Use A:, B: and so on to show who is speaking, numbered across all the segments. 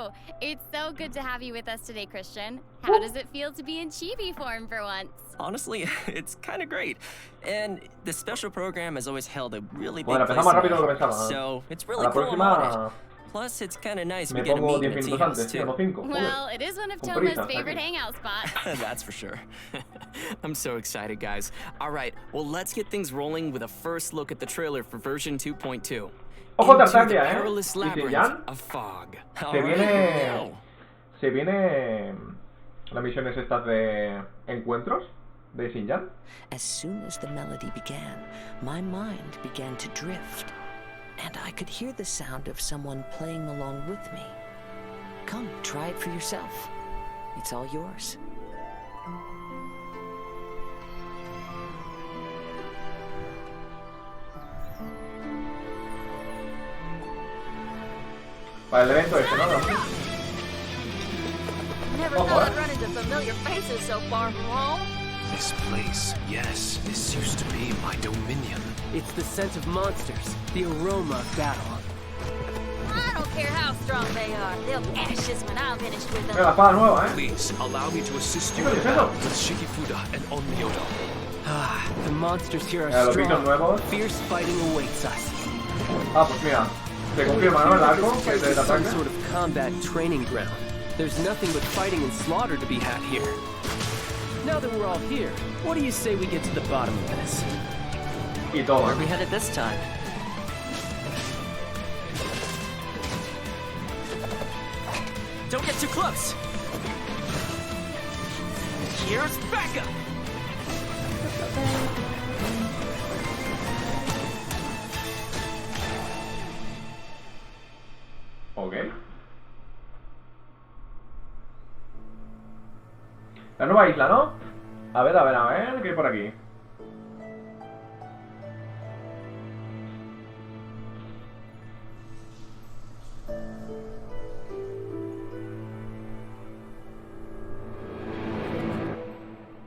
A: too. It's so good to have you with us today, Christian. How does it feel to be in chibi form for once?
B: Honestly, it's kind of great. And the special program has always held a really big
C: Bueno,
B: place
C: empezamos
B: in
C: rápido
B: my
C: lo que
B: heart.
C: pensaba.
B: So it's
C: A
B: really
C: la
B: cool I'm on
C: próxima
B: it. Plus, it's kind of nice
C: me
B: we get to
C: pongo
B: meet
C: 10
B: in a tea
C: minutos
B: house
C: antes,
B: too.
C: no 5.
A: Well, it is one of
C: Con
A: Toma's
C: prisas,
A: favorite
C: aquí.
A: hangout spots.
B: That's for sure.
D: I'm so excited, guys. All right, well, let's get things rolling with a first look at the trailer for version 2.2.
C: Ojo,
D: Into the
C: Tartaglia,
D: perilous
C: Dice
D: labyrinth
C: Jan.
D: of fog.
C: Se viene... Se viene... Las misiones estas de... Encuentros de Xinjiang.
E: As soon as the melody began, my mind began to drift, and I could hear the sound of someone playing along with me. Come, try it for yourself. It's all yours.
C: Para el evento este, ¿no?
F: Never
C: Ojo,
F: thought I'd run into familiar faces so far from home.
G: This place, yes, this used to be my dominion.
H: It's the scent of monsters, the aroma of battle.
F: I don't care how strong they are. They'll be ashes when I'm finished with
C: Mira, la
F: them.
C: espada nueva, ¿eh?
G: Please, allow me to assist you
C: ¿Qué
G: in
C: es
G: battle
C: eso?
G: with Shikifuda and Onmyodo.
H: Ah, the monsters here
C: Mira,
H: are
C: los bichos
H: strong.
C: nuevos.
H: Fierce fighting awaits us.
C: Ah, pues mira. Se confirma, ¿no? El arco que es de
H: It's some
C: ataque.
H: sort of combat training ground. There's nothing but fighting and slaughter to be had here. Now that we're all here, what do you say we get to the bottom of this?
C: Y toma.
E: Where are we headed this time?
D: Don't get too close. Here's backup.
C: Ok. La nueva isla, ¿no? A ver, ¿qué hay por aquí?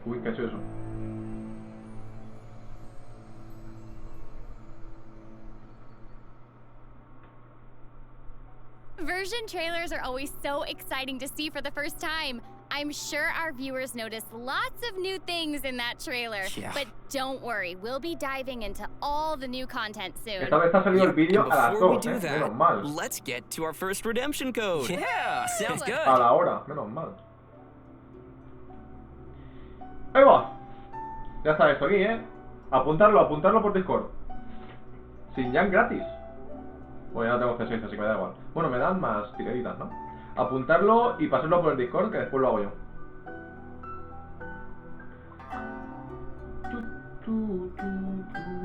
C: Uy, ¿qué ha sido eso?
A: Version trailers are always so exciting to see for the first time. I'm sure our viewers noticed lots of new things in that trailer.
B: Yeah.
A: But don't worry, we'll be diving into all the new content soon.
C: Esta vez ha salido el vídeo
D: And
C: a las
D: before we
C: 2,
D: do
C: menos
D: that,
C: mal.
D: let's get to our first redemption code.
B: Yeah, sounds good.
C: A la hora, menos mal. Ahí va. Ya está esto aquí, ¿eh? Apuntarlo por Discord. Xinjiang gratis. Bueno, ya no tengo C6, así que me da igual. Bueno, me dan más tiraditas, ¿no? Apuntarlo y pasarlo por el Discord, que después lo hago yo.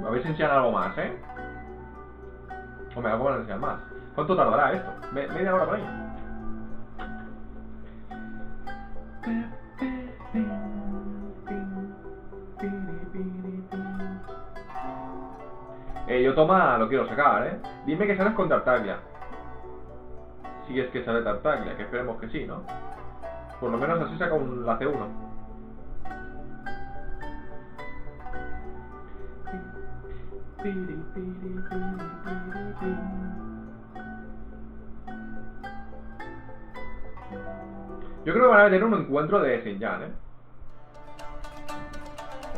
C: A ver si enseñan algo más, ¿eh? Hombre, algo van a enseñar más. ¿Cuánto tardará esto? Media hora por ahí. Yo toma, lo quiero sacar, ¿eh? Dime que sales con Tartaglia. Si es que sale Tartaglia, que esperemos que sí, ¿no? Por lo menos así saca la C1. Yo creo que van a tener un encuentro de Xinjiang, ¿eh?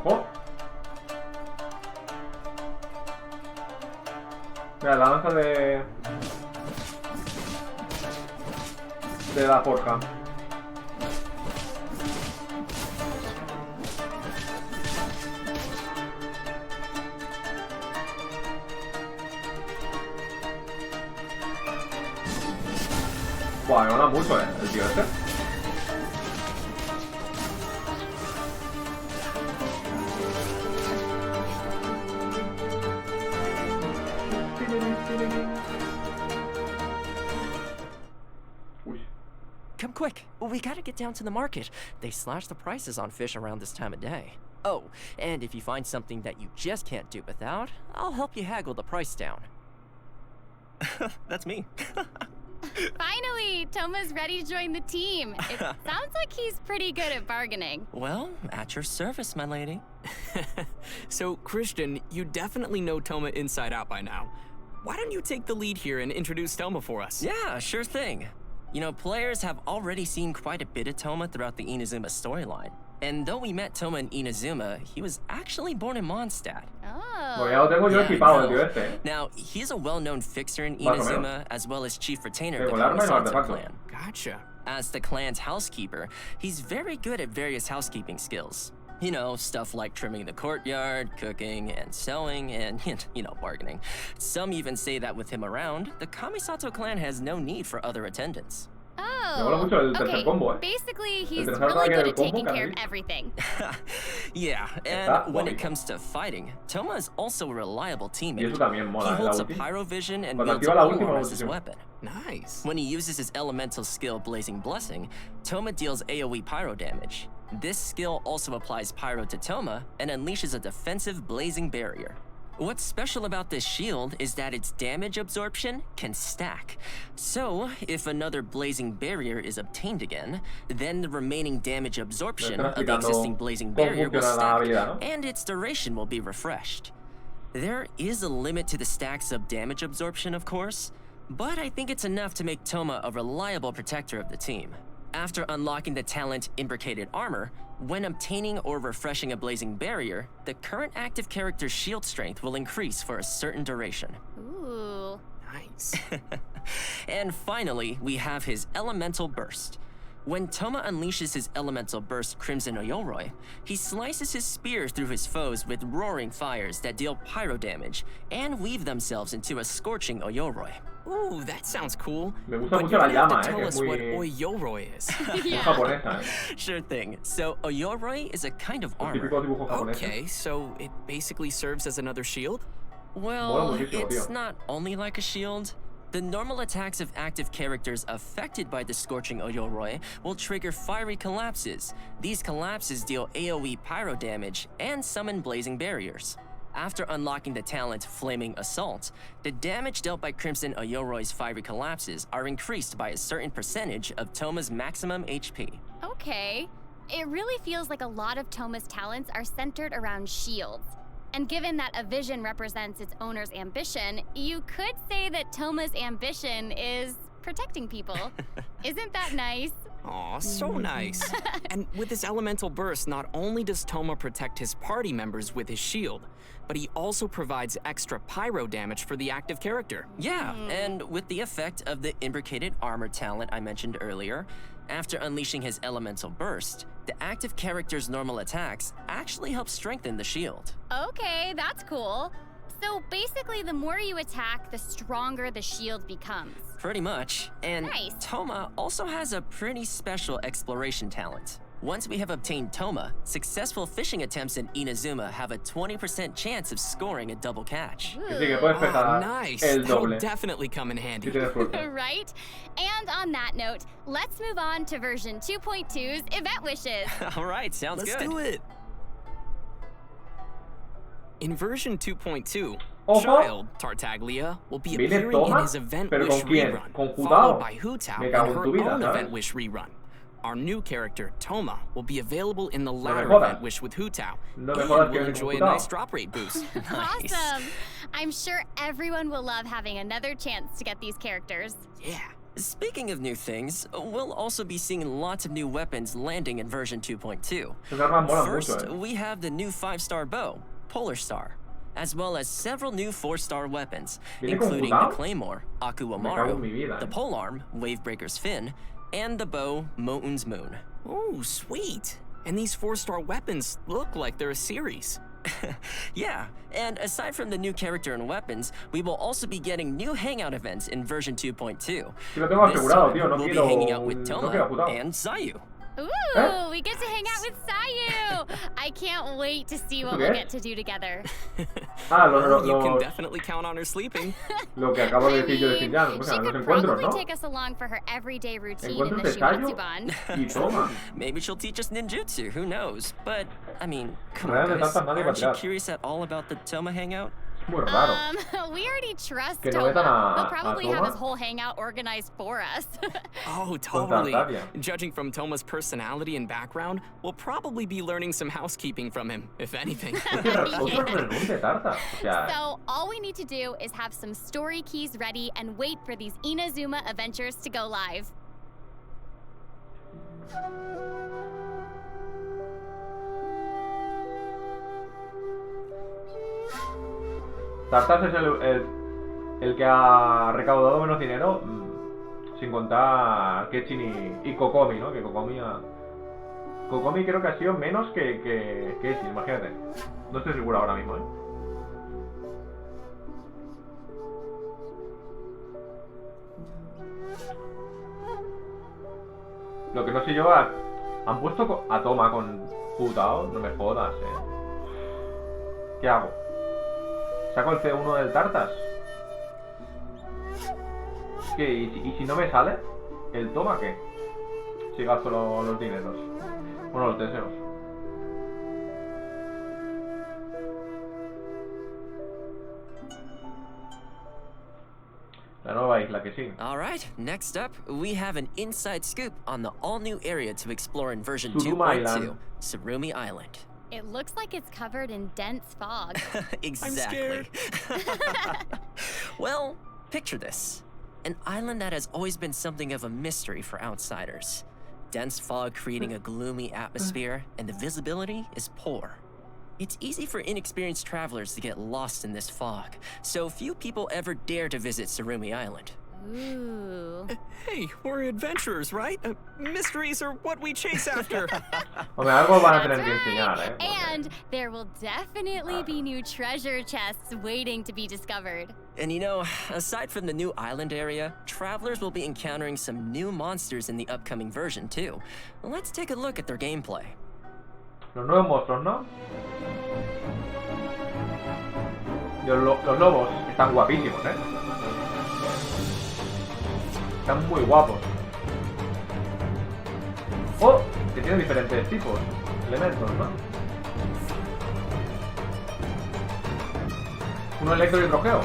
C: ¡Ojo! Mira, la lanza de la forja. Buah, me mola mucho, el tío este.
B: Come quick. We gotta get down to the market. They slash the prices on fish around this time of day. Oh, and if you find something that you just can't do without, I'll help you haggle the price down. That's me.
A: Finally, Toma's ready to join the team. It sounds like he's pretty good at bargaining.
B: Well, at your service, my lady.
D: So, Christian, you definitely know Toma inside out by now. Why don't you take the lead here and introduce Toma for us?
B: Yeah, sure thing. You know, players have already seen quite a bit of Toma throughout the Inazuma storyline. And though we met Toma in Inazuma, he was actually born in Mondstadt.
C: Bueno, ya lo tengo yo equipado, el tío este.
B: Now, he's a well-known fixer in
C: Más o
B: Inazuma, as well as chief retainer of the
C: Tengo el arma y los
B: Kamisato
C: artefactos.
B: clan.
D: Gotcha.
B: As the clan's housekeeper, he's very good at various housekeeping skills. You know, stuff like trimming the courtyard, cooking, and sewing, and, you know, bargaining. Some even say that with him around, the Kamisato clan has no need for other attendants.
C: Me mola
A: Oh,
C: mucho el tercer
A: okay.
C: combo, eh.
A: Basically, he's
C: tercer
A: really
C: ataque
A: good
C: del
A: at taking
C: combo,
A: care of
C: casi.
A: everything.
B: Yeah,
C: Está
B: and when it
C: cómico.
B: comes to fighting, Toma is also a reliable
C: Y
B: teammate.
C: eso también mola,
B: He
C: la
B: holds a
C: ulti.
B: pyrovision and
C: Cuando
B: wields
C: activa
B: a
C: la ulti,
B: polearm
C: mola
B: as his
C: muchísimo.
B: weapon.
D: Nice.
B: When he uses his elemental skill Blazing Blessing, Toma deals AoE pyro damage. This skill also applies pyro to Toma and unleashes a defensive blazing barrier. What's special about this shield is that its damage absorption can stack. So, if another blazing barrier is obtained again, then the remaining damage absorption
C: Me están
B: of the
C: explicando
B: existing blazing
C: cómo
B: barrier will
C: funciona la
B: stack,
C: habilidad, ¿no?
B: and its duration will be refreshed. There is a limit to the stacks of damage absorption, of course, but I think it's enough to make Toma a reliable protector of the team. After unlocking the talent Imbricated Armor, when obtaining or refreshing a blazing barrier, the current active character's shield strength will increase for a certain duration.
A: Ooh.
D: Nice.
B: And finally, we have his Elemental Burst. When Toma unleashes his Elemental Burst Crimson Oyoroi, he slices his spear through his foes with roaring fires that deal pyro damage and weave themselves into a scorching Oyoroi.
D: Ooh, that sounds cool.
C: Me gusta
D: But
C: mucho
D: you're
C: la
D: gonna have
C: llama,
D: to
C: que
D: tell
C: es
D: us what
C: muy,
D: Oyoroi is.
C: muy
A: Yeah.
C: japonesa, eh.
B: Sure thing. So, Oyoroi is a kind of
C: Los
B: armor.
C: típicos dibujos japoneses.
D: Okay, so it basically serves as another shield?
B: Well,
C: Mola muchísimo,
B: it's
C: tío.
B: not only like a shield. The normal attacks of active characters affected by the Scorching Oyoroi will trigger fiery collapses. These collapses deal AoE pyro damage and summon blazing barriers. After unlocking the talent Flaming Assault, the damage dealt by Crimson Oyoroi's fiery collapses are increased by a certain percentage of Toma's maximum HP.
A: Okay. It really feels like a lot of Toma's talents are centered around shields. And given that a vision represents its owner's ambition, you could say that Toma's ambition is protecting people. Isn't that nice?
D: Aw, so nice. And with his elemental burst, not only does Toma protect his party members with his shield, but he also provides extra pyro damage for the active character.
B: Yeah, and with the effect of the Imbricated Armor talent I mentioned earlier, after unleashing his Elemental Burst, the active character's normal attacks actually help strengthen the shield.
A: Okay, that's cool. So basically, the more you attack, the stronger the shield becomes.
B: Pretty much. And
A: Nice.
B: Toma also has a pretty special exploration talent. Once we have obtained Toma, successful fishing attempts in Inazuma have a 20% chance of scoring a double catch.
C: Que sí, que puedes
D: Oh,
C: pesar
D: nice.
C: el
D: That'll
C: doble.
D: definitely come in
C: Si
D: handy.
C: tienes suerte.
A: Right? And on that note, let's move on to version 2.2's event wishes.
B: All right, sounds
D: Let's
B: good.
D: do it. In version 2.2,
C: Ojo.
D: Child Tartaglia will be
C: Viene
D: appearing in
C: Toma,
D: his Event
C: pero
D: Wish
C: ¿con quién?
D: rerun,
C: ¿Con Hu
D: followed
C: Tao?
D: by Hu Tao
C: Me
D: in
C: cago en
D: her
C: tu vida,
D: own
C: ¿sabes?
D: Event Wish rerun. Our new character, Toma, will be available in the
C: me
D: latter
C: jodas.
D: Event Wish with Hu Tao,
C: No me
D: and
C: jodas que
D: will
C: viene con
D: enjoy a
C: Hu Tao.
D: nice drop rate boost.
B: Nice.
A: Awesome. I'm sure everyone will love having another chance to get these characters.
D: Yeah.
B: Speaking of new things, we'll also be seeing lots of new weapons landing in version 2.2.
C: Esas armas molan
B: First,
C: mucho, eh.
B: we have the new 5-star bow, Polar Star, as well as several new 4-star weapons,
C: ¿Viene con
B: including the
C: Hu Tao?
B: Claymore,
C: Me cago en mi
B: Akuamaru,
C: vida,
B: the
C: eh.
B: Polearm, Wavebreaker's Fin, and the bow, Mountain's Moon.
D: Oh, sweet. And these 4-star weapons look like they're a series.
B: Yeah, and aside from the new character and weapons, we will also be getting new Hangout Events in version 2.2.
C: Si lo tengo
B: This
C: asegurado,
B: time,
C: tío, no
B: we'll be
C: quiero,
B: hanging out with
C: no
B: Toma
C: quiero Hu Tao.
B: and Zayu.
A: Ooh,
C: Eh?
A: we get to hang out with Sayu. I can't wait to see what
C: ¿Eso
A: we'll
C: qué
A: get to do together.
C: Ah,
D: You can definitely count on her sleeping.
C: lo que acabo de
A: I
C: decir yo de
A: mean,
C: Xinjiang. O
A: she
C: sea, los
A: could
C: encuentros,
A: probably
C: ¿no?
A: take us along for her everyday routine in
C: Encuentros
A: the
C: de Sayu
A: Shimatsuban.
C: y Toma.
B: Maybe she'll teach us ninjutsu, who knows? But, I mean, come
C: Real
B: on
C: de
B: guys,
C: tantas nadie va a
B: aren't you
C: tirar.
B: curious at all about the Toma Hangout?
C: Es muy raro.
A: We already trust
C: Que no
A: Toma.
C: metan a-
A: He'll
C: a
A: probably have
C: Toma.
A: his whole hangout organized for us.
D: Oh, totally.
C: Tartaglia.
D: Judging from Toma's personality and background, we'll probably be learning some housekeeping from him, if anything.
C: Otro renuncie, Tarta. O sea,
A: So all we need to do is have some story keys ready and wait for these Inazuma adventures to go live.
C: Tartas es el que ha recaudado menos dinero, sin contar Genshin y Kokomi, ¿no? Que Kokomi creo que ha sido menos que Genshin, imagínate. No estoy seguro ahora mismo, ¿eh? Lo que no sé yo, han puesto a Toma con Futao, no me jodas, ¿Qué hago? ¿Saco el C1 del Tartas? ¿Qué? ¿Y si no me sale? ¿El Toma qué? Si gasto los dineros. Bueno, los deseos. La nueva isla que sí.
B: All right, next up, we have an inside scoop on the all-new area to explore in version
C: Surumi
B: 2.2,
C: Island.
B: Surumi Island.
A: It looks like it's covered in dense fog.
B: Exactly. Well, picture this. An island that has always been something of a mystery for outsiders. Dense fog creating a gloomy atmosphere, and the visibility is poor. It's easy for inexperienced travelers to get lost in this fog, so few people ever dare to visit Surumi Island.
A: Ooh.
D: Hey, we're adventurers, right? Mysteries are what we chase after.
C: Hombre, algo van a
A: That's
C: tener que
A: right.
C: enseñar, ¿eh?
A: And there will definitely be new treasure chests waiting to be discovered.
B: And you know, aside from the new island area, travelers will be encountering some new monsters in the upcoming version too. Let's take a look at their gameplay.
C: Los nuevos monstruos, ¿no? Y los lobos están guapísimos, ¿eh? Están muy guapos. Oh, que tienen diferentes tipos, elementos, ¿no? Uno electro y otro geo.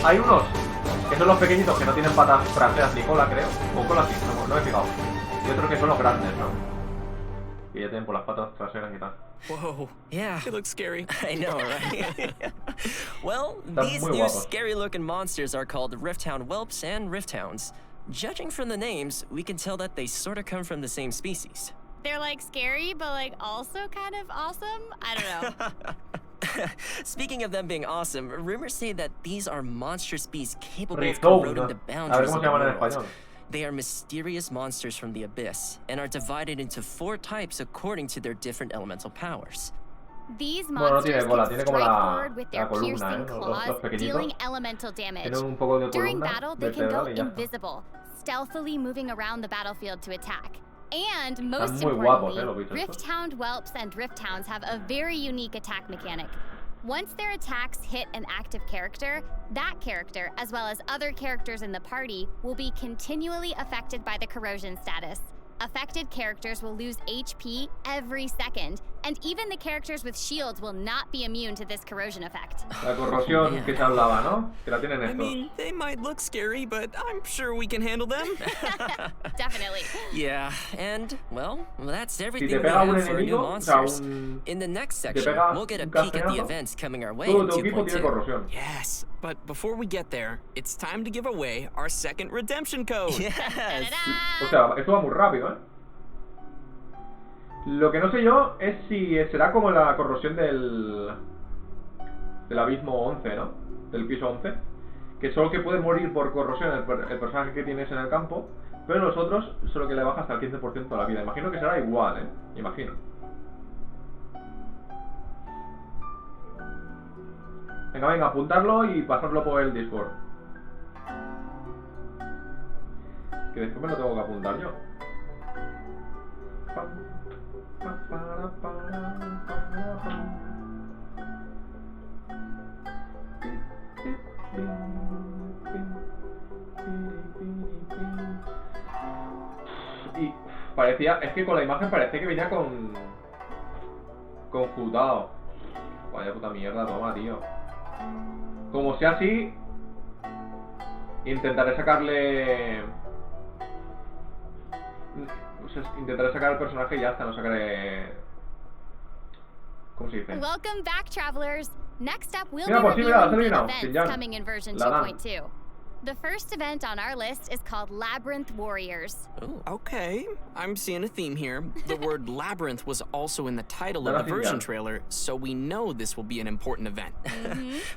C: Hay unos que son los pequeñitos que no tienen patas traseras ni cola, creo. O cola sí, no me he fijado. Y otros que son los grandes, ¿no? Que ya tienen por las patas traseras y tal.
D: Whoa.
B: Yeah.
D: They look scary.
B: I know, right? Well,
C: Están
B: these
C: muy
B: new
C: guapos.
B: scary-looking monsters are called Rifthound Whelps and Rifthounds. Judging from the names, we can tell that they sort of come from the same species.
A: They're like scary, but like also kind of awesome. I don't know.
B: Speaking of them being awesome, rumors say that these are monstrous beasts capable of
C: Rizou,
B: corroding
C: ¿no?
B: the
C: A ver
B: boundaries
C: cómo
B: of
C: se
B: the
C: llaman en
B: world.
C: español.
B: They are mysterious monsters from the abyss and are divided into 4 types according to their different elemental powers.
A: These
C: Bueno, no
A: monsters
C: tiene cola,
A: can
C: tiene como
A: strike
C: la
A: forward with their
C: columna,
A: piercing
C: ¿eh? Los
A: claws,
C: pequeñitos.
A: dealing elemental damage.
C: Tienen un poco de
A: During
C: columna
A: battle, they can go
C: vertebral y ya está.
A: invisible, stealthily moving around the battlefield to attack. And most
C: muy guapos,
A: importantly,
C: los bichos estos.
A: Rifthound Whelps and Rifthounds have a very unique attack mechanic. Once their attacks hit an active character, that character, as well as other characters in the party, will be continually affected by the corrosion status. Affected characters will lose HP every second, and even the characters with shields will not be immune to this corrosion effect.
C: La corrosión que se hablaba, ¿no? Que la tienen
D: I
C: estos.
D: mean, they might look scary, but I'm sure we can handle them.
A: Definitely.
B: Yeah, and, well, that's
C: Si
B: everything
C: te
B: we
C: pega un
B: have for new
C: enemigo, o sea,
B: monsters. In the next section,
C: pega
B: we'll get a
C: un
B: peek at the
C: castañazo,
B: events coming our way
C: todo
B: in
C: tu equipo tiene
B: 2.2.
C: corrosión.
D: Yes, but before we get there, it's time to give away our second redemption code.
B: Yes!
C: O sea, esto va muy rápido, ¿eh? Lo que no sé yo es si será como la corrosión del abismo 11, ¿no? Del piso 11. Que solo que puede morir por corrosión el personaje que tienes en el campo, pero los otros solo que le baja hasta el 15% de la vida. Imagino que será igual, ¿eh? Imagino. Venga, apuntarlo y pasarlo por el Discord. Que después me lo tengo que apuntar yo. Y parecía, es que con la imagen parecía que venía con Jutao. Vaya puta mierda, toma, tío. Como sea así, intentaré sacarle intentaré sacar el personaje y ya está, no sacaré... ¿Cómo se dice?
A: Welcome back, travelers. Next up, we'll
C: Mira,
A: be
C: pues sí, mira,
A: reviewing
C: la
A: the
C: terminado, sin
A: events
C: ya.
A: coming in version
C: La dan.
A: 2.2. The first event on our list is called Labyrinth Warriors.
D: Okay, I'm seeing a theme here. The word labyrinth was also in the title of the version trailer, so we know this will be an important event.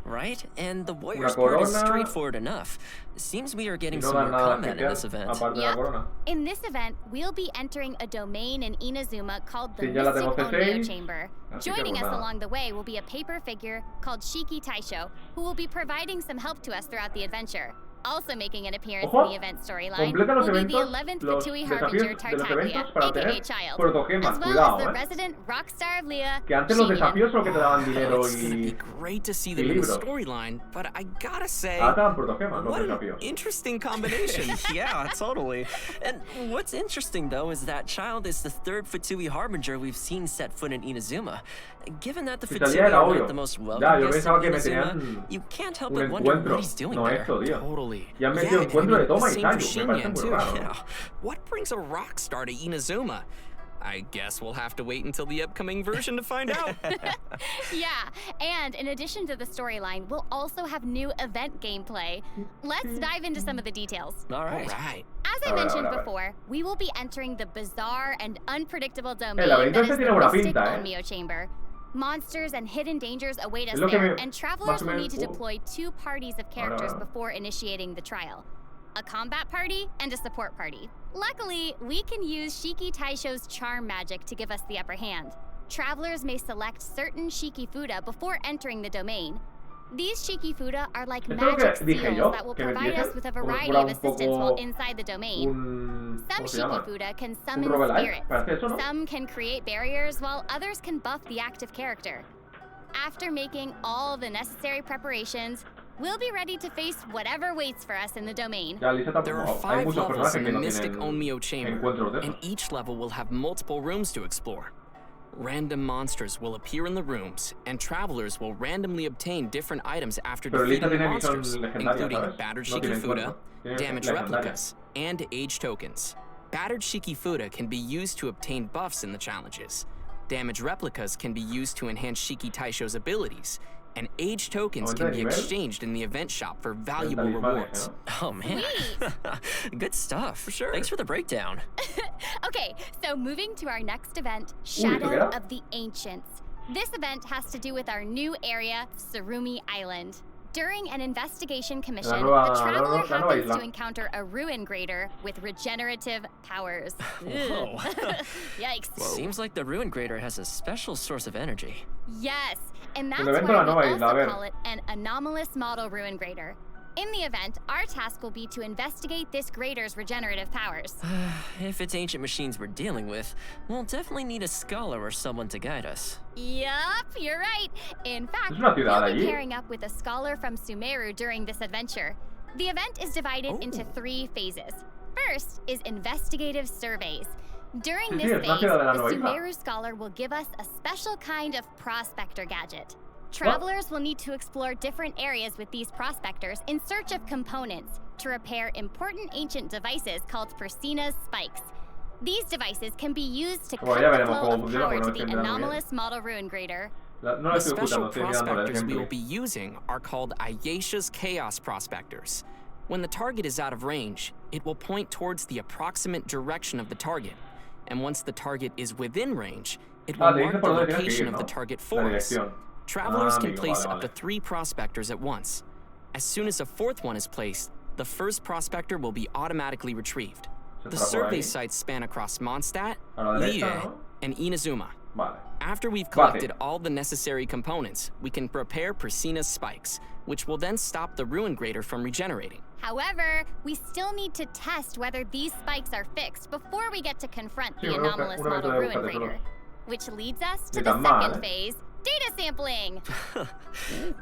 B: Right? And the Warriors
C: Una
B: part is
C: corona.
B: straightforward enough. Seems we are getting
C: No
B: some
C: dan
B: more
C: nada
B: combat in this
C: especial,
B: event.
C: aparte de la
A: Yep.
C: corona.
A: In this event, we'll be entering a domain in Inazuma called the
C: Sí, ya la
A: Mystic
C: tengo
A: Onmyo
C: C6,
A: Chamber.
C: así que
A: Joining
C: pues
A: us
C: nada.
A: along the way will be a paper figure called Shiki Taisho, who will be providing some help to us throughout the adventure. Also making an appearance
C: Ojo,
A: in the event storyline
C: completa los
A: will be the
C: eventos,
A: 11th
C: los
A: Fatui
C: desafíos
A: Harbinger
C: de los
A: Tartaglia,
C: eventos para
A: aka
C: tener
A: Child,
C: protogemas,
A: as well
C: cuidado,
A: as the resident rockstar of Lea,
C: Que antes los
A: Shigen.
C: desafíos solo que te daban dinero
D: It's gonna be
C: y...
D: great to see them in the
C: libros.
D: storyline, but I gotta say,
C: Ahora te dan protogemas, no
D: what an
C: desafíos.
D: interesting combination.
B: Yeah, totally. And what's interesting, though, is that Child is the third Fatui Harbinger we've seen set foot in Inazuma. Given that the
C: Si
B: Fatui
C: salía era
B: are
C: obvio.
B: not the most
C: Ya,
B: welcome
C: yo
B: guests
C: pensaba
B: in
C: que me
B: Inazuma,
C: tenían
B: you can't help
C: un
B: but wonder
C: encuentro,
B: what he's doing
C: no
B: there.
C: esto, tío.
D: Totally.
C: Ya han metido
D: and
C: encuentro
D: I
C: de
D: mean,
C: toma y
D: same for
C: tallo, me parece
D: Shinyan,
C: muy
D: too.
C: raro.
D: Yeah. What brings a rock star to Inazuma? I guess we'll have to wait until the upcoming version to find out.
A: Yeah, and in addition to the storyline, we'll also have new event gameplay. Let's dive into some of the details.
B: All
D: All
B: right.
D: right.
A: As I
C: A ver,
A: mentioned
C: a ver.
A: before, we will be entering the bizarre and unpredictable domain
C: laberinto
A: that
C: este
A: is
C: tiene
A: the
C: buena
A: Mystic
C: pinta, ¿eh?
A: Onmyo Chamber. Monsters and hidden dangers await us
C: Es lo que
A: there,
C: me-
A: and
C: más
A: travelers
C: o
A: will
C: menos-
A: need to deploy 2 parties of characters
C: Ahora.
A: before initiating the trial. A combat party and a support party. Luckily, we can use Shiki Taisho's charm magic to give us the upper hand. Travelers may select certain Shiki Fuda before entering the domain. These Shiki Fuda are like
C: Esto es lo
A: magic
C: que dije
A: seals
C: yo,
A: that will
C: que
A: provide
C: metiesen
A: us with a
C: como si
A: variety
C: fuera
A: of
C: un
A: assistance
C: poco
A: while inside the domain.
C: un...
A: Some
C: ¿Cómo se
A: Shiki
C: llama?
A: Fuda can
C: Un
A: summon
C: roguelike,
A: spirits.
C: parece eso, ¿no?
A: Some can create barriers, while others can buff the active character. After making all the necessary preparations, we'll be ready to face whatever waits for us in the domain.
C: Ya, Lisa
D: There are
C: tampoco... Hay
D: 5
C: muchos
D: levels
C: personajes
D: in
C: que
D: the
C: no
D: Mystic
C: tienen
D: Onmyo Chamber,
C: encuentros de
D: and
C: esos.
D: each level will have multiple rooms to explore. Random monsters will appear in the rooms, and travelers will randomly obtain different items after
C: Pero Lisa
D: defeating the
C: tiene visión
D: monsters,
C: legendaria,
D: including
C: ¿sabes?
D: battered
C: No tiene
D: Shiki Fuda,
C: encuentro. Tiene
D: damaged
C: legendaria.
D: replicas, and age tokens. Battered Shiki Fuda can be used to obtain buffs in the challenges. Damaged replicas can be used to enhance Shiki Taisho's abilities, and age tokens
C: Aumenta
D: can
C: de
D: be
C: nivel.
D: exchanged in the event shop for valuable
C: talismán,
D: rewards.
C: ¿no?
B: Oh, man. Good stuff.
D: For sure.
B: Thanks for the breakdown.
A: Okay, so moving to our next event,
C: ¿esto
A: Shadow
C: qué era?
A: of the Ancients. This event has to do with our new area, Surumi Island. During an investigation commission,
C: nueva-
A: the traveler
C: la nueva
A: happens
C: isla.
A: to encounter a ruin grader with regenerative powers.
B: Whoa.
A: Yikes.
B: Seems like the Ruin Grader has a special source of energy.
A: Yes, and that's
C: Un evento
A: why
C: en la
A: we
C: nueva isla, a
A: also
C: ver.
A: call it an anomalous model ruin grader. In the event, our task will be to investigate this grader's regenerative powers.
B: If it's ancient machines we're dealing with, we'll definitely need a scholar or someone to guide us.
A: Yup, you're right. In fact,
C: Es una ciudad
A: we'll be
C: allí.
A: pairing up with a scholar from Sumeru during this adventure. The event is divided into 3 phases. First is Investigative Surveys. During
C: Sí,
A: this
C: sí, es una
A: phase,
C: ciudad de la
A: the
C: nueva isla.
A: Sumeru scholar will give us a special kind of prospector gadget. Travelers will need to explore different areas with these prospectors in search of components to repair important ancient devices called Persina's spikes. These devices can be used to cut
C: Bueno, ya
A: the
C: veremos
A: flow
C: cómo
A: of
C: funciona,
A: power
C: porque no
A: to
C: estoy
A: the
C: entendiendo muy bien.
A: anomalous model ruin grader.
C: No la
D: The
C: estoy
D: special
C: escuchando, estoy mirando el
D: prospectors we will
C: gameplay.
D: be using are called Ayesha's Chaos Prospectors. When the target is out of range, it will point towards the approximate direction of the target. And once the target is within range, it will
C: Te
D: mark
C: dice
D: the
C: por dónde tienes que
D: location
C: ir,
D: of
C: ¿no?
D: the target
C: La
D: for us.
C: dirección.
D: Travelers can
C: amigo,
D: place
C: vale,
D: up to
C: vale.
D: 3 prospectors at once. As soon as a 4th one is placed, the first prospector will be automatically retrieved.
C: Se
D: The
C: estará por
D: survey
C: ahí.
D: sites span across Mondstadt,
C: A la derecha,
D: Liyue,
C: ¿no?
D: and Inazuma.
C: Vale.
D: After we've
C: Fácil.
D: collected all the necessary components, we can prepare Persina's spikes, which will then stop the ruin grader from regenerating.
A: However, we still need to test whether these spikes are fixed before we get to confront the
C: Sí, una
A: anomalous
C: vez
A: model
C: de
A: ruin
C: buscar
A: grader.
C: tesoros.
A: Which leads us to
C: Ni
A: the
C: tan mal,
A: second phase, data sampling.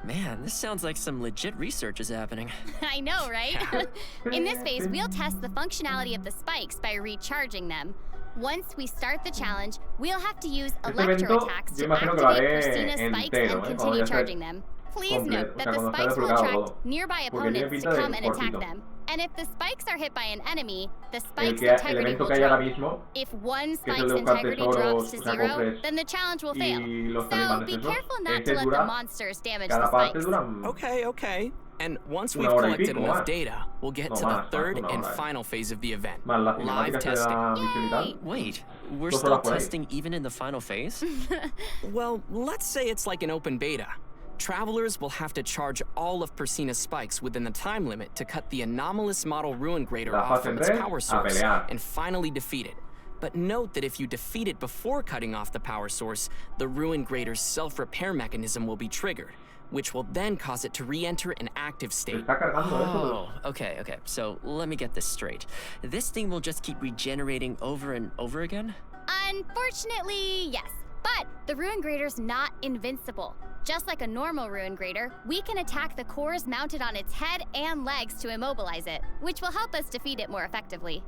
B: Man, this sounds like some legit research is happening.
A: I know, right? In this phase, we'll test the functionality of the spikes by recharging them. Once we start the challenge, we'll have to use
C: Este
A: electro
C: evento,
A: attacks
C: yo
A: to
C: imagino que lo
A: activate
C: haré
A: Persina's spikes
C: entero,
A: and
C: cuando
A: continue
C: ya esté
A: charging them. Please note that the
C: cuando está
A: spikes will
C: desbloqueado
A: attract
C: todo.
A: nearby
C: Porque tiene
A: opponents
C: pinta
A: to
C: de
A: come and attack
C: cortito.
A: them. And if the spikes are hit by an enemy, the
C: El,
A: spike's
C: el
A: integrity
C: evento
A: will
C: que hay ahora
A: drop.
C: mismo,
A: If one
C: que es el
A: spike's
C: de buscar
A: integrity
C: tesoros,
A: drops to
C: o sea,
A: zero,
C: cofres
A: then the challenge will fail.
C: y los
A: So
C: talimanes
A: be
C: esos,
A: careful not
C: ese
A: to let the
C: dura,
A: monsters damage the
C: cada parte
A: spikes.
C: dura
D: Okay. And once we've
C: Una hora y
D: collected
C: pico
D: enough
C: más.
D: data, we'll get
C: No
D: to
C: más,
D: the third
C: una
D: and
C: hora,
D: final phase of the event,
C: más las
D: live
C: cinemáticas de
D: testing.
C: la misión y tal.
B: Wait, we're
C: 2
B: still
C: horas por ahí.
B: testing even in the final phase?
D: Well, let's say it's like an open beta. Travelers will have to charge all of Persina's spikes within the time limit to cut the anomalous model Ruin Grader
C: La
D: off
C: fase
D: from its
C: 3,
D: power
C: a
D: source
C: pelear.
D: and finally defeat it. But note that if you defeat it before cutting off the power source, the Ruin Grader's self-repair mechanism will be triggered, which will then cause it to re-enter an active
C: Se
D: state.
C: está cargando
B: Oh,
C: eso.
B: okay. So let me get this straight. This thing will just keep regenerating over and over again?
A: Unfortunately, yes. But the Ruin Grader's not invincible. Just like a normal Ruin Grader, we can attack the cores mounted on its head and legs to immobilize it, which will help us defeat it more effectively.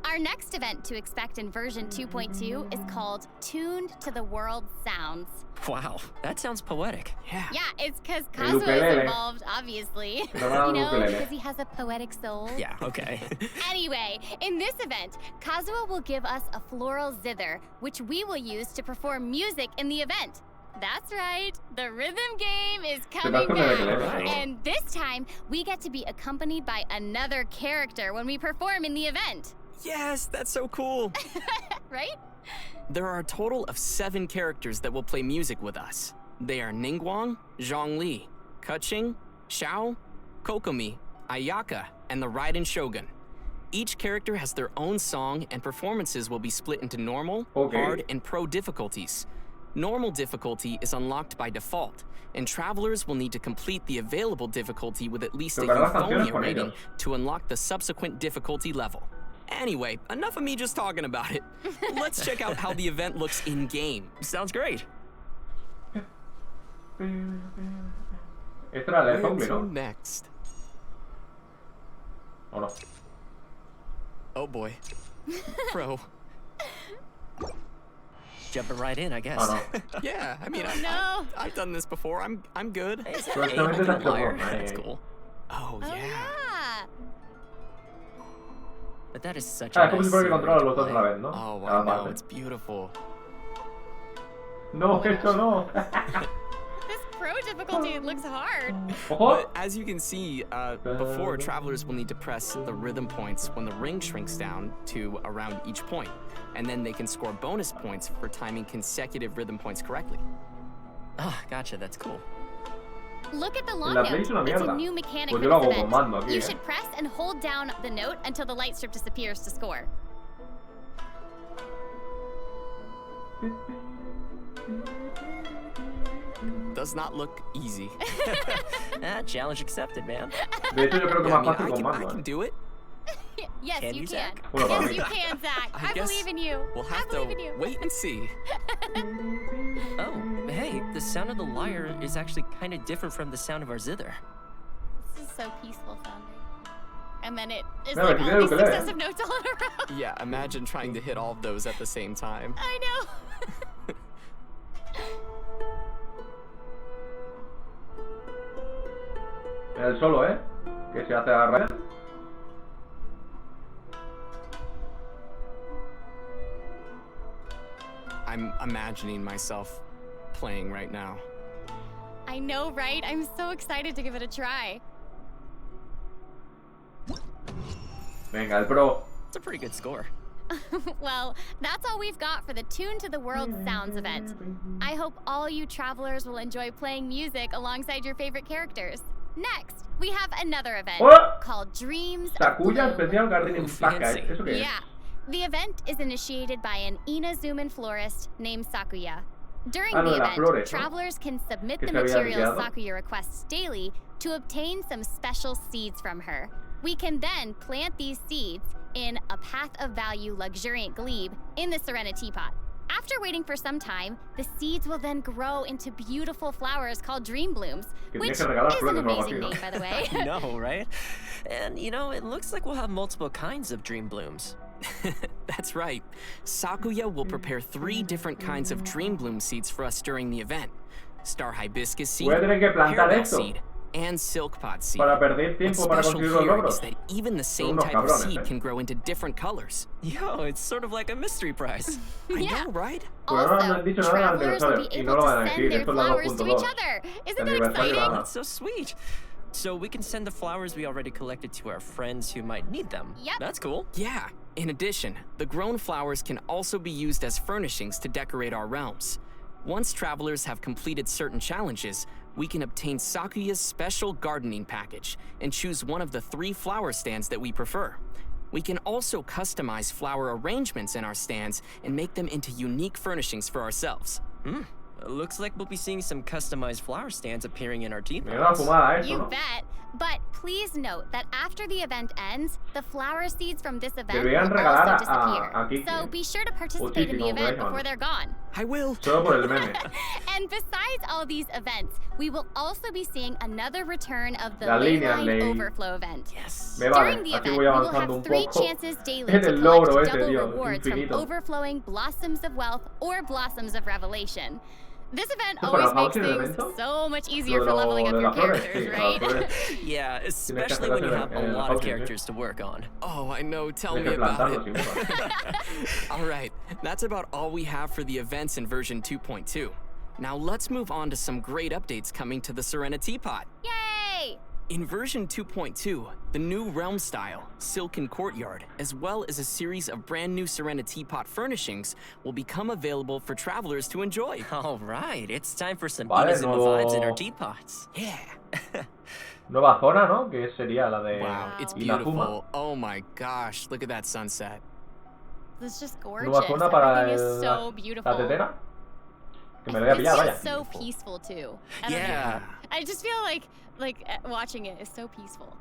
A: Our next event to expect in version 2.2 is called Tuned to the World's Sounds.
B: Wow, that sounds poetic.
D: Yeah.
A: Yeah, it's because
C: El
A: Kazuo is
C: ukelele.
A: involved, obviously.
C: Se llama
A: You know,
C: ukelele.
A: because he has a poetic soul.
B: Yeah, okay.
A: Anyway, in this event, Kazuo will give us a floral zither, which we will use to perform music in the event. That's right, the rhythm game is coming
C: con el ukelele.
A: back. And this time, we get to be accompanied by another character when we perform in the event.
D: Yes, that's so cool.
A: Right?
D: There are a total of 7 characters that will play music with us. They are Ningguang, Zhongli, Keqing, Xiao, Kokomi, Ayaka, and the Raiden Shogun. Each character has their own song, and performances will be split into normal, hard, and pro difficulties. Normal difficulty is unlocked by default, and travelers will need to complete the available difficulty with at least a
C: Tocará las canciones
D: Euphonia
C: con
D: rating
C: ellos.
D: to unlock the subsequent difficulty level. Anyway, enough of me just talking about it. Let's check out how the event looks in-game.
B: Sounds great.
C: Esta era la de
D: Where
C: Zombie,
D: to
C: ¿no?
D: next?
C: ¿O no?
D: Oh boy. Pro.
B: Jumping right in, I guess.
C: Ah, no.
D: Yeah, I mean,
A: no.
D: I've done this before. I'm good.
B: Is that
C: Supuestamente
B: AI
C: es
B: the
C: actor
B: liar?
C: porno,
B: That's cool.
D: Oh,
A: Oh,
D: yeah.
A: yeah.
B: But that is such
C: Ah,
B: a
C: es como
B: nice
C: si fuera que
B: scenery
C: controla
B: to
C: los dos a la
B: play.
C: vez, ¿no?
D: Oh,
C: Cada
D: I know.
C: parte.
D: It's beautiful.
C: No, eso no.
A: This pro difficulty looks hard.
C: Ojo.
D: But as you can see, before, travelers will need to press the rhythm points when the ring shrinks down to around each point. And then they can score bonus points for timing consecutive rhythm points correctly.
B: Ah, gotcha, that's cool.
A: Look at the long
C: La Play
A: note.
C: es una
A: It's a
C: mierda.
A: new mechanic
C: Pues
A: for
C: yo lo
A: this
C: hago con
A: event.
C: mando aquí,
A: You
C: ¿eh?
A: should press and hold down the note until the light strip disappears to score.
D: Does not look easy.
B: Ah, challenge accepted, man.
C: De hecho, yo creo que
D: Yeah,
C: más fácil con
D: I
C: mando,
D: can
C: ¿eh?
D: do it.
A: Yes,
B: Can
A: you
B: you,
A: can.
B: Zach?
C: Bueno, para
A: Yes,
C: mí.
A: you can, Zach.
D: I
A: I
D: guess
A: believe in you.
D: We'll
A: I
D: have
A: believe in
D: to
A: you.
D: wait and see.
B: Oh, hey, the sound of the lyre is actually kind of different from the sound of our zither.
A: This is so peaceful sounding. And then it is
C: No,
A: like
C: if you
A: all
C: do
A: these
C: ukulele.
A: successive notes all in a row.
D: Yeah, imagine trying to hit all of those at the same time.
A: I know.
C: El solo, ¿eh? Que se hace a Raiden.
D: I'm imagining myself playing right now.
A: I know, right? I'm so excited to give it a try.
C: Venga, el pro.
B: It's a pretty good score.
A: Well, that's all we've got for the Tune to the World Sounds event. I hope all you travelers will enjoy playing music alongside your favorite characters. Next, we have another event
C: Oh!
A: called Dreams of
C: Sakuya
A: Bloom.
C: Special Garden in
B: Ooh,
C: Paca.
B: fancy.
C: ¿Eso qué es?
A: Yeah. The event is initiated by an Inazuman florist named Sakuya. During
C: Ah, lo
A: the
C: de las
A: event,
C: flores, ¿no?
A: travelers can submit
C: Que
A: the
C: se había
A: materials
C: olvidado.
A: Sakuya requests daily to obtain some special seeds from her. We can then plant these seeds in a Path of Value luxuriant glebe in the Serena teapot. After waiting for some time, the seeds will then grow into beautiful flowers called dream blooms,
C: Que
A: which
C: tienes
A: is
C: que regalar
A: an
C: flores o algo
A: amazing
C: así, ¿no?
A: name, by the way.
B: I know, right? And you know, it looks like we'll have multiple kinds of dream blooms.
D: That's right. Sakuya will prepare 3 different kinds of dream bloom seeds for us during the event. star hibiscus seed,
C: Voy a tener que plantar
D: harebell
C: esto
D: seed, and silkpot seed.
C: para perder tiempo
D: What's
C: para
D: special
C: conseguir los
D: here
C: logros.
D: is that even the same
C: unos
D: type of
C: cabrones,
D: seed can grow into different colors.
B: Yo, it's sort of like a mystery prize.
D: I
A: Yeah.
D: know, right?
C: Pues ahora no
A: Also,
C: han dicho nada del
A: travelers will
C: aniversario
A: be
C: y no
A: able
C: lo van a
A: to
C: decir.
A: send their
C: Esto es la
A: flowers to each
C: 2.2.
A: other. Isn't that
C: Aniversario
A: exciting?
C: nada.
B: That's so sweet. So we can send the flowers we already collected to our friends who might need them.
A: Yep.
B: That's cool.
D: Yeah. In addition, the grown flowers can also be used as furnishings to decorate our realms. Once travelers have completed certain challenges, we can obtain Sakuya's special gardening package and choose one of the 3 flower stands that we prefer. We can also customize flower arrangements in our stands and make them into unique furnishings for ourselves.
B: Looks like we'll be seeing some customized flower stands appearing in our team.
C: Me da una fumada eso,
A: You
C: ¿no?
A: bet. But please note that after the event ends, the flower seeds from this event
C: Deberían
A: will
C: regalar
A: also disappear.
C: a Kiki,
A: So be sure to participate in the
C: Muchísimo,
A: event
C: por ahí,
A: before they're gone.
D: I will.
C: Solo por el meme.
A: And besides all these events, we will also be seeing another return of the
C: La línea
A: Leyline
C: ley.
A: Overflow event.
B: Yes.
C: Me
A: During
C: vale,
A: the
C: así
A: event,
C: voy
A: we will
C: avanzando un
A: have 3
C: poco
A: chances daily
C: en
A: to
C: el logro
A: collect
C: ese,
A: double
C: tío,
A: rewards from
C: infinito.
A: overflowing blossoms of wealth or blossoms of revelation. This event
C: ¿Esto para
A: always makes
C: Hauser el
A: things
C: evento?
A: so much easier
C: Lo
A: for leveling up
C: de
A: your
C: las flores,
A: characters,
C: sí,
A: right?
C: las flores.
B: Yeah,
C: que
B: especially when you have a
C: hacer
B: lot
C: el
B: of
C: housing,
B: characters to work on.
D: Oh, I know. Tell
C: Tienes
D: me
C: que
D: about
C: plantarlos
D: it.
C: y muchas.
D: All right, that's about all we have for the events in version 2.2. Now let's move on to some great updates coming to the Serenity Pot.
A: Yay!
D: In version 2.2, the new realm style, Silken Courtyard, as well as a series of brand new Serenity Pot furnishings will become available for travelers to enjoy.
B: All right, it's time for some
C: Vale,
B: Inazuma vibes in our
C: nuevo-
B: teapots.
D: Yeah.
C: Nueva zona, ¿no? Que sería la de
D: Wow, it's
C: Inazuma.
D: beautiful. Oh my gosh, look at that sunset.
A: This is just gorgeous.
C: Nueva zona para
A: Everything
C: el,
A: is so beautiful.
C: la tetera. Que me lo voy a
A: It
C: pillar, vaya.
A: feels so peaceful too. I don't know.
B: Yeah.
A: I just feel like watching it is so peaceful.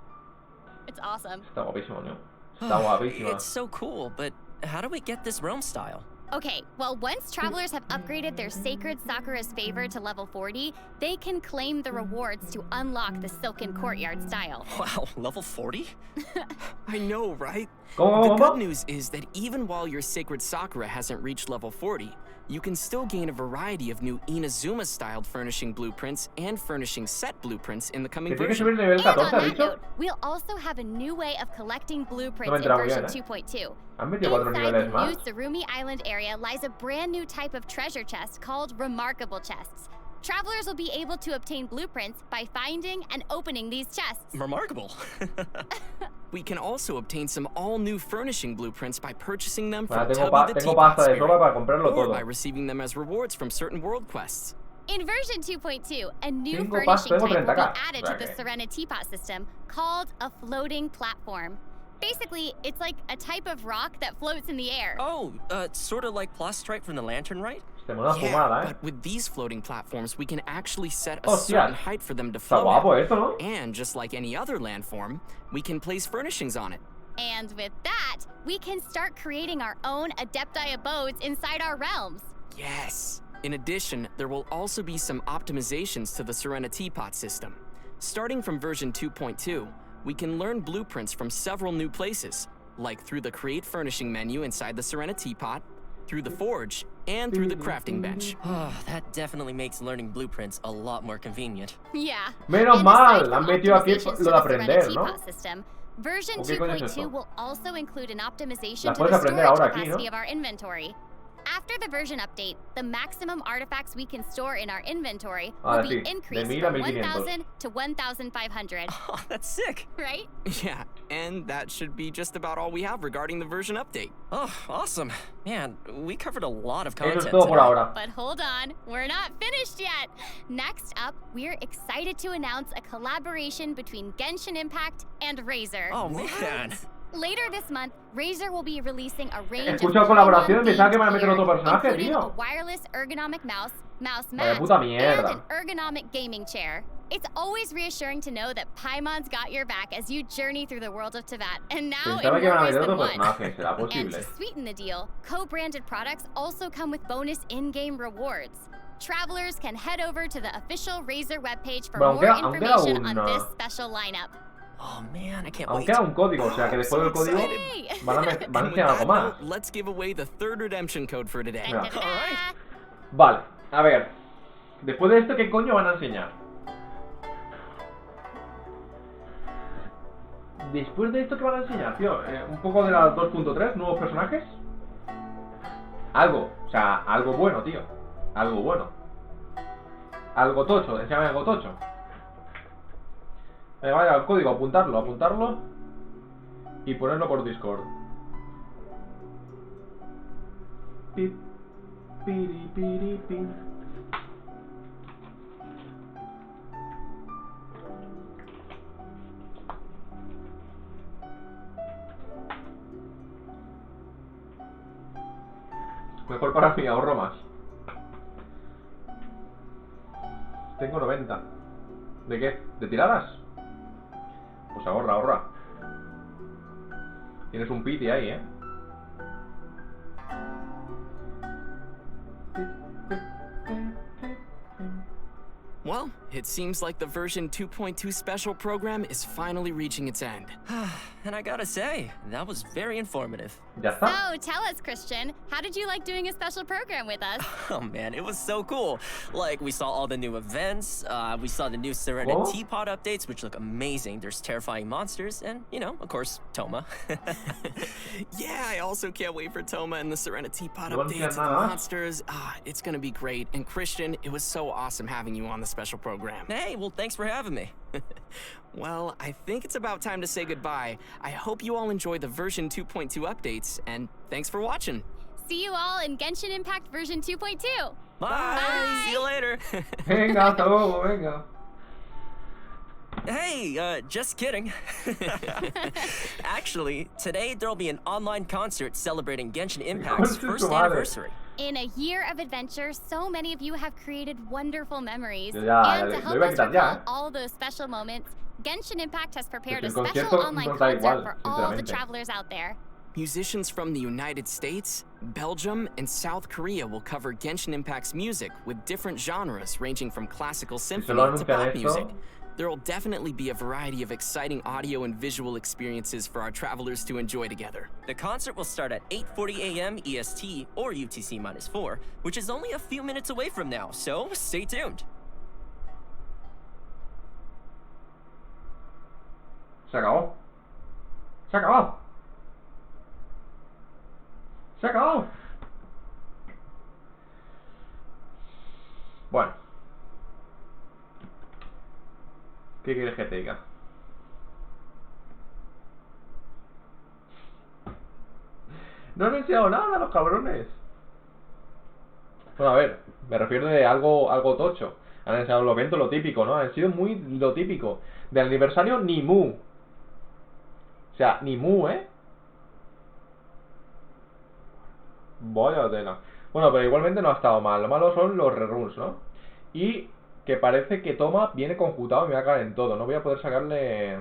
A: It's awesome.
C: Está guapísimo, ¿no? Está guapísima.
B: It's so cool, but how do we get this realm style?
A: Okay, well, once travelers have upgraded their Sacred Sakura's Favor to level 40, they can claim the rewards to unlock the Silken Courtyard style.
B: Wow, level 40?
D: I know, right?
C: ¿Cómo,
D: The
C: cómo?
D: good news is that even while your Sacred Sakura hasn't reached level 40, you can still gain a variety of new Inazuma-styled furnishing blueprints and furnishing set blueprints in the coming
C: Que tiene que
D: version.
C: subir nivel
A: And on
C: 14, ¿ha
A: that
C: dicho?
A: note, we'll also have a new way of collecting blueprints in
C: entrado muy
A: version
C: bien,
A: 2.2.
C: Han metido 4
A: Inside
C: niveles
A: the
C: más.
A: new Tsurumi Island area lies a brand new type of treasure chest called Remarkable Chests. Travelers will be able to obtain blueprints by finding and opening these chests.
B: Remarkable.
D: We can also obtain some all-new furnishing blueprints by purchasing them
C: Vale,
D: from
C: tengo,
D: Tubby the
C: tengo
D: Teapot
C: pasta de
D: Spirit,
C: sobra para comprarlo
D: or
C: todo.
D: by receiving them as rewards from certain world quests.
A: In version 2.2, a new
C: Tengo
A: furnishing
C: tengo
A: type will be
C: 30K.
A: added to the
C: Okay.
A: Serenity Teapot system called a floating platform. Basically, it's like a type of rock that floats in the air.
B: Oh, sort of like Plastrite from the Lantern, right?
C: Se me da una
D: Yeah,
C: fumada, ¿eh?
D: but with these floating platforms, we can actually set a
C: Hostias.
D: certain height for them to
C: Está
D: float
C: guapo
D: at.
C: esto, ¿no?
D: And just like any other landform, we can place furnishings on it.
A: And with that, we can start creating our own Adepti abodes inside our realms.
D: Yes! In addition, there will also be some optimizations to the Serenity Pot system. Starting from version 2.2, we can learn blueprints from several new places, like through the Create Furnishing menu inside the Serenity Pot, through the Forge, and through the Crafting Bench.
B: Oh, that definitely makes learning blueprints a lot more convenient.
A: Yeah.
C: Menos
A: And
C: mal,
A: aside from
C: han metido aquí
A: optimizations
C: lo
A: to
C: de
A: the
C: aprender,
A: Serenity
C: ¿no?
A: Teapot system, version
C: ¿O qué coño es
A: 2.2
C: esto?
A: will also include an optimization
C: Las
A: to the
C: puedes aprender
A: storage
C: ahora aquí,
A: capacity
C: ¿no?
A: of our inventory. After the version update, the maximum artifacts we can store in our inventory will be
C: sí, de
A: increased
C: 1000 a
A: from
C: 1500.
A: 1,000 to 1,500,
B: Oh, that's sick.
A: right?
D: Yeah, and that should be just about all we have regarding the version update.
B: Oh, awesome. Man, we covered a lot of
C: Eso
B: content
C: es todo por
B: today.
C: ahora.
A: But hold on, we're not finished yet. Next up, we're excited to announce a collaboration between Genshin Impact and Razer.
B: Oh, man.
A: Later this month, Razer will be releasing a range
C: He
A: of
C: escuchado colaboración,
A: Pokemon
C: pensaba que me van a
A: themed
C: meter otro
A: gear,
C: personaje,
A: including
C: tío.
A: a wireless ergonomic mouse, mouse
C: Vaya
A: mat,
C: puta
A: and
C: mierda.
A: an ergonomic gaming chair. It's always reassuring to know that Paimon's got your back as you journey through the world of Teyvat, and now in
C: Pensaba que
A: more
C: iban a
A: ways
C: meter
A: than
C: otro
A: one.
C: personaje, será
A: And
C: posible.
A: to sweeten the deal, co-branded products also come with bonus in-game rewards. Travelers can head over to the official Razer webpage for
C: Bueno,
A: more
C: aún queda
A: information on
C: una.
A: this special lineup.
B: Oh, man, I can't
C: Aún
B: wait.
C: queda un código, o sea que después del código
A: Yay!
C: van a
D: And with
C: enseñar algo
D: that
C: más.
D: note, let's give away the third redemption code for today.
C: Yeah.
A: Da-da-da.
C: Vale, a ver. Después de esto, ¿qué coño van a enseñar? Después de esto, ¿qué van a enseñar, tío? Un poco de la 2.3, nuevos personajes. Algo, o sea, algo bueno, tío. Algo bueno. Algo tocho, enséñame algo tocho. Vaya, el código, apuntarlo. Y ponerlo por Discord. Pip, piri, piri, pip. Mejor para mí, ahorro más. Tengo 90. ¿De qué? ¿De tiradas? Pues ahorra. Tienes un piti ahí, ¿eh?
D: Well, it seems like the version 2.2 special program is finally reaching its end.
B: And I gotta say, that was very informative.
C: Ya está.
A: So, tell us, Christian, how did you like doing a special program with us?
B: Oh man, it was so cool. Like, we saw all the new events, we saw the new Serena
C: Whoa.
B: teapot updates, which look amazing. There's terrifying monsters, and, you know, of course, Toma.
D: Yeah, I also can't wait for Toma and the Serena Teapot
C: You wanna
D: updates and
C: get
D: the
C: that?
D: monsters. It's gonna be great. And Christian, it was so awesome having you on the special program.
B: Hey, well, thanks for having me.
D: Well, I think it's about time to say goodbye. I hope you all enjoy the version 2.2 updates, and thanks for watching.
A: See you all in Genshin Impact version 2.2.
B: Bye! See you later!
C: Venga, hasta luego, venga.
B: Hey, just kidding. Actually, today there'll be an online concert celebrating Genshin Impact's
C: Concha
B: first
C: tu madre.
B: anniversary.
A: In a year of adventure, so many of you have created wonderful memories.
C: Ya,
A: And to
C: lo
A: help
C: iba a
A: us
C: quitar ya,
A: recall all those special moments, Genshin Impact has prepared a
C: el
A: special
C: concierto
A: online
C: nos da
A: concert
C: igual,
A: for all the
C: sinceramente.
A: travelers out there.
D: Musicians from the United States, Belgium, and South Korea will cover Genshin Impact's music with different genres ranging from classical symphony to
C: anuncian
D: pop
C: esto.
D: music. There will definitely be a variety of exciting audio and visual experiences for our travelers to enjoy together.
B: The concert will start at 8:40 a.m. EST or UTC-4, which is only a few minutes away from now, so stay tuned.
C: Se acabó. Se acabó. Se acabó. Bueno. ¿Qué quieres que te diga? No han enseñado nada los cabrones. Bueno, a ver, me refiero de algo tocho. Han enseñado los eventos, lo típico, ¿no? Han sido muy lo típico. Del aniversario, ni mu. O sea, ni mu, ¿eh? Vaya tela. Bueno, pero igualmente no ha estado mal. Lo malo son los reruns, ¿no? Y que parece que Toma viene conjutado y me va a caer en todo. No voy a poder sacarle...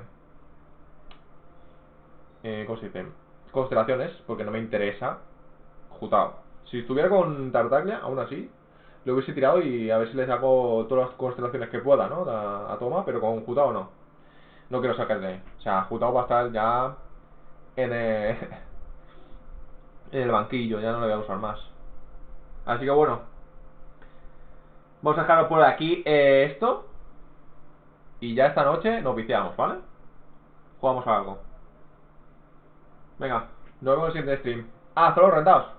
C: ¿cómo se dice? Constelaciones, porque no me interesa. Jutado. Si estuviera con Tartaglia, aún así, lo hubiese tirado y a ver si le saco todas las constelaciones que pueda, ¿no? A Toma, pero con Jutado no. No quiero sacarle. O sea, Jutado va a estar ya en el banquillo, ya no lo voy a usar más. Así que bueno, vamos a dejarlo por aquí esto. Y ya esta noche nos viciamos, ¿vale? Jugamos a algo. Venga, nos vemos en el siguiente stream. Hasta luego, rentados.